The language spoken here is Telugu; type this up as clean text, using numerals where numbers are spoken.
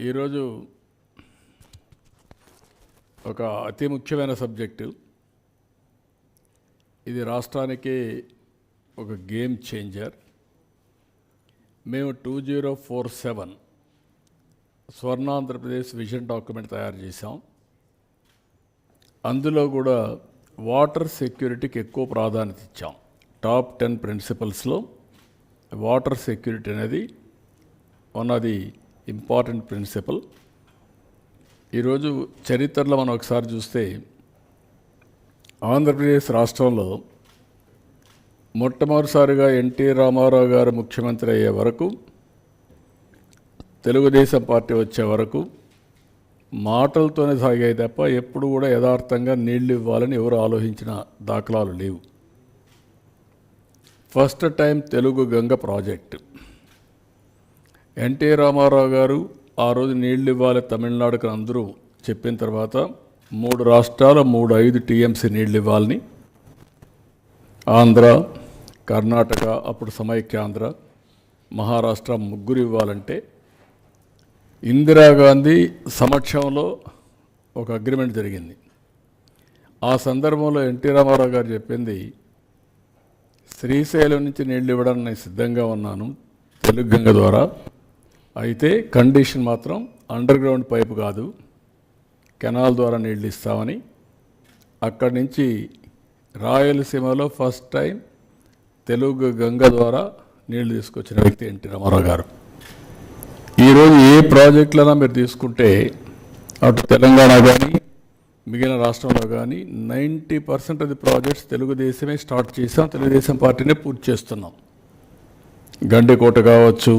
ఈరోజు ఒక అతి ముఖ్యమైన సబ్జెక్టు. ఇది రాష్ట్రానికి ఒక గేమ్ చేంజర్. మేము 2047 స్వర్ణాంధ్రప్రదేశ్ విజన్ డాక్యుమెంట్ తయారు చేశాం. అందులో కూడా వాటర్ సెక్యూరిటీకి ఎక్కువ ప్రాధాన్యత ఇచ్చాం. టాప్ 10 ప్రిన్సిపల్స్లో వాటర్ సెక్యూరిటీ అనేది one of the important principle. ఈరోజు చరిత్రలో మనం ఒకసారి చూస్తే ఆంధ్రప్రదేశ్ రాష్ట్రంలో మొట్టమొదటిసారిగా ఎన్టీ రామారావు గారు ముఖ్యమంత్రి అయ్యే వరకు, తెలుగుదేశం పార్టీ వచ్చే వరకు మాటలతోనే సాగాయి తప్ప ఎప్పుడు కూడా యథార్థంగా నీళ్లు ఇవ్వాలని ఎవరు ఆలోచించిన దాఖలాలు లేవు. First time Telugu Ganga project NT Rama Rao గారు ఆ రోజు నీళ్లు ఇవ్వాలి తమిళనాడుకు అందరూ చెప్పిన తర్వాత 3 రాష్ట్రాలు 5 టీఎంసీ నీళ్లు ఇవ్వాలని, ఆంధ్ర, కర్ణాటక, అప్పుడు సమైక్యాంధ్ర, మహారాష్ట్ర ముగ్గురు ఇవ్వాలంటే ఇందిరాగాంధీ సమక్షంలో ఒక అగ్రిమెంట్ జరిగింది. ఆ సందర్భంలో ఎన్టీ రామారావు గారు చెప్పింది, శ్రీశైలం నుంచి నీళ్లు ఇవ్వడానికి నేను సిద్ధంగా ఉన్నాను తెలుగు గంగ ద్వారా, అయితే కండిషన్ మాత్రం అండర్ గ్రౌండ్ పైపు కాదు, కెనాల్ ద్వారా నీళ్ళు ఇస్తామని. అక్కడి నుంచి రాయలసీమలో ఫస్ట్ టైం తెలుగు గంగ ద్వారా నీళ్లు తీసుకొచ్చిన వ్యక్తి ఎన్టీ రామారావు గారు. ఈరోజు ఏ ప్రాజెక్టులైనా మీరు తీసుకుంటే అటు తెలంగాణ కానీ మిగిలిన రాష్ట్రంలో కానీ 90% ఆఫ్ ది ప్రాజెక్ట్స్ తెలుగుదేశమే స్టార్ట్ చేసాం, తెలుగుదేశం పార్టీనే పూర్తి చేస్తున్నాం. గండికోట కావచ్చు,